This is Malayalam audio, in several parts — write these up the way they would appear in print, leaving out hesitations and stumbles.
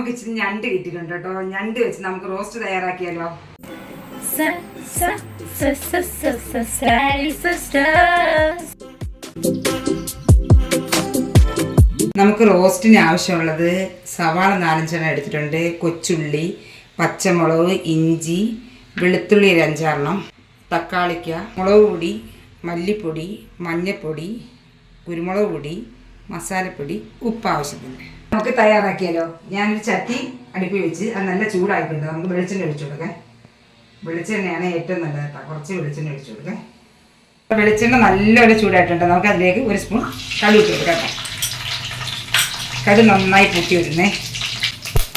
നമുക്ക് ഇച്ചിരി ഞണ്ട് കിട്ടിയിട്ടുണ്ട് കേട്ടോ. ഞണ്ട് വെച്ച് നമുക്ക് റോസ്റ്റ് തയ്യാറാക്കിയാലോ? നമുക്ക് റോസ്റ്റിന് ആവശ്യമുള്ളത് സവാള 4-5 എടുത്തിട്ടുണ്ട്, കൊച്ചുള്ളി, പച്ചമുളക്, ഇഞ്ചി, വെളുത്തുള്ളി 5-6, തക്കാളിക്ക, മുളക് പൊടി, മല്ലിപ്പൊടി, മഞ്ഞൾപ്പൊടി, കുരുമുളക് പൊടി, മസാലപ്പൊടി, ഉപ്പ് ആവശ്യത്തിന്. നമുക്ക് തയ്യാറാക്കിയാലോ? ഞാനൊരു ചട്ടി അടുപ്പിൽ വെച്ച് അത് നല്ല ചൂടായിട്ടുണ്ട്. നമുക്ക് വെളിച്ചെണ്ണ ഒഴിച്ചു കൊടുക്കാം. വെളിച്ചെണ്ണയാണ് ഏറ്റവും നല്ലത് കേട്ടോ. കുറച്ച് വെളിച്ചെണ്ണ ഒഴിച്ചു കൊടുക്കാം. വെളിച്ചെണ്ണ നല്ലപോലെ ചൂടായിട്ടുണ്ട്. നമുക്ക് അതിലേക്ക് 1 സ്പൂൺ കടുക് ഇട്ട് കൊടുക്കാം കേട്ടോ. കടുക് നന്നായി പൊട്ടി വരുന്നേ.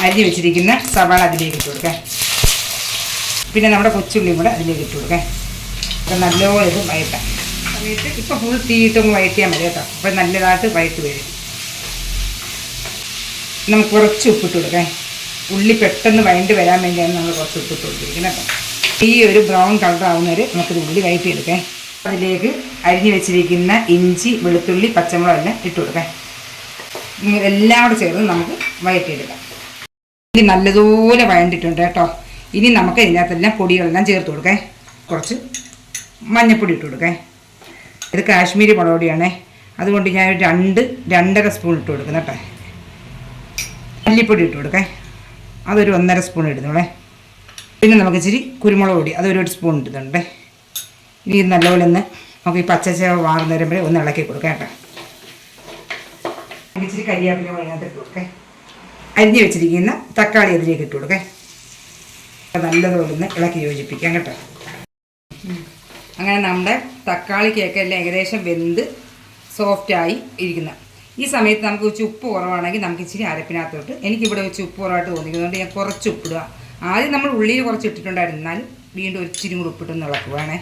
അരിഞ്ഞ് വെച്ചിരിക്കുന്ന സവാള അതിലേക്ക് ഇട്ട് കൊടുക്കാം. പിന്നെ നമ്മുടെ കൊച്ചുള്ളിയും കൂടെ അതിലേക്ക് ഇട്ട് കൊടുക്കാം. അപ്പം നല്ലപോലെ ഇത് വഴറ്റാം. സമയത്ത് ഇപ്പോൾ ഫുൾ തീയിട്ടൊന്ന് വഴറ്റിയാൽ മതി കേട്ടോ. അപ്പം നല്ലതായിട്ട് വഴറ്റ് വരും. നമുക്ക് കുറച്ച് ഉപ്പിട്ട് കൊടുക്കാം. ഉള്ളി പെട്ടെന്ന് വഴണ്ട് വരാൻ വേണ്ടിയാണ് നമ്മൾ കുറച്ച് ഉപ്പിട്ട് കൊടുത്തിരിക്കുന്നത് കേട്ടോ. ഈ ഒരു ബ്രൗൺ കളർ ആവുന്നവരെ നമുക്കൊരു ഉള്ളി വഴറ്റിയെടുക്കാം. അതിലേക്ക് അരിഞ്ഞ് വെച്ചിരിക്കുന്ന ഇഞ്ചി, വെളുത്തുള്ളി, പച്ചമുളക് എല്ലാം ഇട്ട് കൊടുക്കാം. എല്ലാം കൂടെ ചേർന്ന് നമുക്ക് വഴറ്റിയെടുക്കാം. ഇനി നല്ലതുപോലെ വഴണ്ടിട്ടുണ്ട് കേട്ടോ. ഇനി നമുക്ക് ഇതിനകത്തെല്ലാം പൊടികളെല്ലാം ചേർത്ത് കൊടുക്കാം. കുറച്ച് മഞ്ഞൾപ്പൊടി ഇട്ട് കൊടുക്കാം. ഇത് കാശ്മീരി മുളക് പൊടിയാണേ. അതുകൊണ്ട് ഞാൻ 2-2.5 സ്പൂൺ ഇട്ട് കൊടുക്കുന്നത് കേട്ടോ. മല്ലിപ്പൊടി ഇട്ട് കൊടുക്കാം. അതൊരു 1.5 സ്പൂൺ ഇടുന്നോളേ. പിന്നെ നമുക്ക് ഇച്ചിരി കുരുമുളക് പൊടി അതൊരു 1 സ്പൂൺ ഇടുന്നുണ്ട്. ഇനി നല്ലപോലെ ഒന്ന് നമുക്ക് ഈ പച്ചച്ചേവ വാർന്ന് വരുമ്പോഴേ ഒന്ന് ഇളക്കി കൊടുക്കാം കേട്ടോ. ഇച്ചിരി കരിയാപ്പില അതിനകത്ത് ഇട്ട് കൊടുക്കാം. അരിഞ്ഞ് വെച്ചിരിക്കുന്ന തക്കാളി അതിലേക്ക് ഇട്ട് കൊടുക്കാം. നല്ലതുപോലെ ഒന്ന് ഇളക്കി യോജിപ്പിക്കാം കേട്ടോ. അങ്ങനെ നമ്മുടെ തക്കാളി കേക്കെല്ലാം ഏകദേശം വെന്ത് സോഫ്റ്റായി ഇരിക്കുന്ന ഈ സമയത്ത് നമുക്ക് വെച്ച് ഉപ്പ് കുറവാണെങ്കിൽ നമുക്ക് ഇച്ചിരി അരപ്പിനകത്തോട്ട്, എനിക്കിവിടെ വെച്ച് ഉപ്പ് കുറവായിട്ട് തോന്നിക്കുന്നതുകൊണ്ട് ഞാൻ കുറച്ച് ഉപ്പിടുക. ആദ്യം നമ്മൾ ഉള്ളിയിൽ കുറച്ച് ഇട്ടിട്ടുണ്ടായിരുന്നു, എന്നാലും വീണ്ടും ഇച്ചിരി കൂടി ഉപ്പിട്ടൊന്ന് ഇളക്കുവാണേ.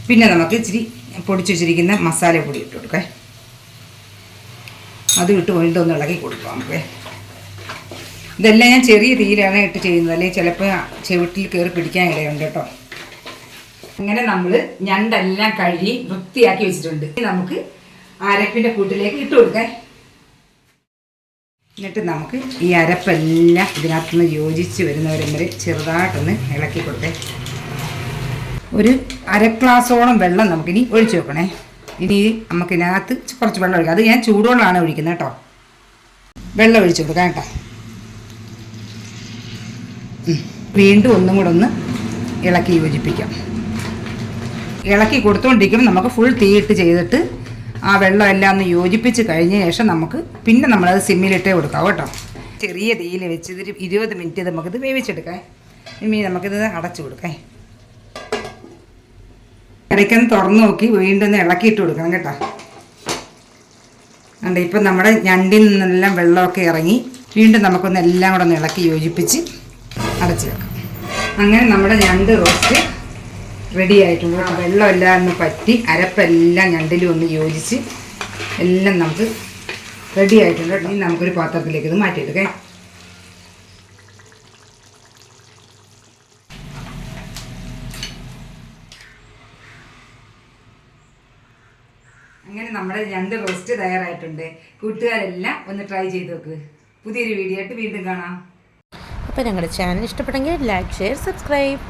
പിന്നെ നമുക്ക് ഇച്ചിരി പൊടിച്ച് വെച്ചിരിക്കുന്ന മസാലപ്പൊടി ഇട്ട് കൊടുക്കാം. അത് ഇട്ട് വീണ്ടും ഒന്ന് ഇളക്കി കൊടുക്കുക നമുക്ക്. ഇതെല്ലാം ഞാൻ ചെറിയ തീയിലാണ് ഇട്ട് ചെയ്യുന്നത്, അല്ലെങ്കിൽ ചിലപ്പോൾ ചെവിട്ടിൽ കയറി പിടിക്കാൻ ഇടയുണ്ട് കേട്ടോ. അങ്ങനെ നമ്മൾ ഞണ്ടെല്ലാം കഴുകി വൃത്തിയാക്കി വെച്ചിട്ടുണ്ട്. നമുക്ക് അരപ്പിൻ്റെ കൂട്ടിലേക്ക് ഇട്ട് കൊടുക്കാം. എന്നിട്ട് നമുക്ക് ഈ അരപ്പെല്ലാം ഇതിനകത്തുനിന്ന് യോജിച്ച് വരുന്നവരെ വരെ ചെറുതായിട്ടൊന്ന് ഇളക്കി കൊടുക്കാം. ഒരു 1/2 ഗ്ലാസോളം വെള്ളം നമുക്കിനി ഒഴിച്ച് വെക്കണേ. ഇനി നമുക്കിതിനകത്ത് കുറച്ച് വെള്ളം ഒഴിക്കാം. അത് ഞാൻ ചൂടുവെള്ളമാണ് ഒഴിക്കുന്നത് കേട്ടോ. വെള്ളം ഒഴിച്ച് കൊടുക്കാം കേട്ടോ. വീണ്ടും ഒന്നും കൂടെ ഒന്ന് ഇളക്കി യോജിപ്പിക്കാം. ഇളക്കി കൊടുത്തുകൊണ്ടിരിക്കുമ്പോൾ നമുക്ക് ഫുൾ തീയിട്ട് ചെയ്തിട്ട് ആ വെള്ളം എല്ലാം ഒന്ന് യോജിപ്പിച്ച് കഴിഞ്ഞ ശേഷം നമുക്ക് പിന്നെ നമ്മളത് സിമ്മിലിട്ടേ കൊടുക്കാം കേട്ടോ. ചെറിയ തീയിൽ വെച്ച് ഇതൊരു 20 മിനിറ്റ് നമുക്കിത് വേവിച്ചെടുക്കാം. ഇനി നമുക്കിത് അടച്ചു കൊടുക്കാം. ഇടയ്ക്കൊന്ന് തുറന്ന് നോക്കി വീണ്ടും ഒന്ന് ഇളക്കിയിട്ട് കൊടുക്കണം കേട്ടോ. അതുകൊണ്ട് ഇപ്പം നമ്മുടെ ഞണ്ടിൽ നിന്നെല്ലാം വെള്ളമൊക്കെ ഇറങ്ങി വീണ്ടും നമുക്കൊന്ന് എല്ലാം കൂടെ ഒന്ന് ഇളക്കി യോജിപ്പിച്ച് അടച്ച് വെക്കാം. അങ്ങനെ നമ്മുടെ ഞണ്ട് റോസ്റ്റ് റെഡി ആയിട്ടുണ്ട്. വെള്ളമെല്ലാം ഒന്ന് പറ്റി അരപ്പെല്ലാം ഞണ്ടിലും ഒന്ന് യോജിച്ച് എല്ലാം നമുക്ക് റെഡി ആയിട്ടുണ്ട്. ഇനി നമുക്കൊരു പാത്രത്തിലേക്ക് ഇത് മാറ്റിയെടുക്കാം. അങ്ങനെ നമ്മുടെ ഞണ്ട് റോസ്റ്റ് തയ്യാറായിട്ടുണ്ട്. കൂട്ടുകാരെല്ലാം ഒന്ന് ട്രൈ ചെയ്ത് നോക്ക്. പുതിയൊരു വീഡിയോ ആയിട്ട് വീണ്ടും കാണാം. അപ്പോൾ ഞങ്ങളുടെ ചാനൽ ഇഷ്ടപ്പെട്ടെങ്കിൽ ലൈക്ക്, ഷെയർ, സബ്സ്ക്രൈബ്.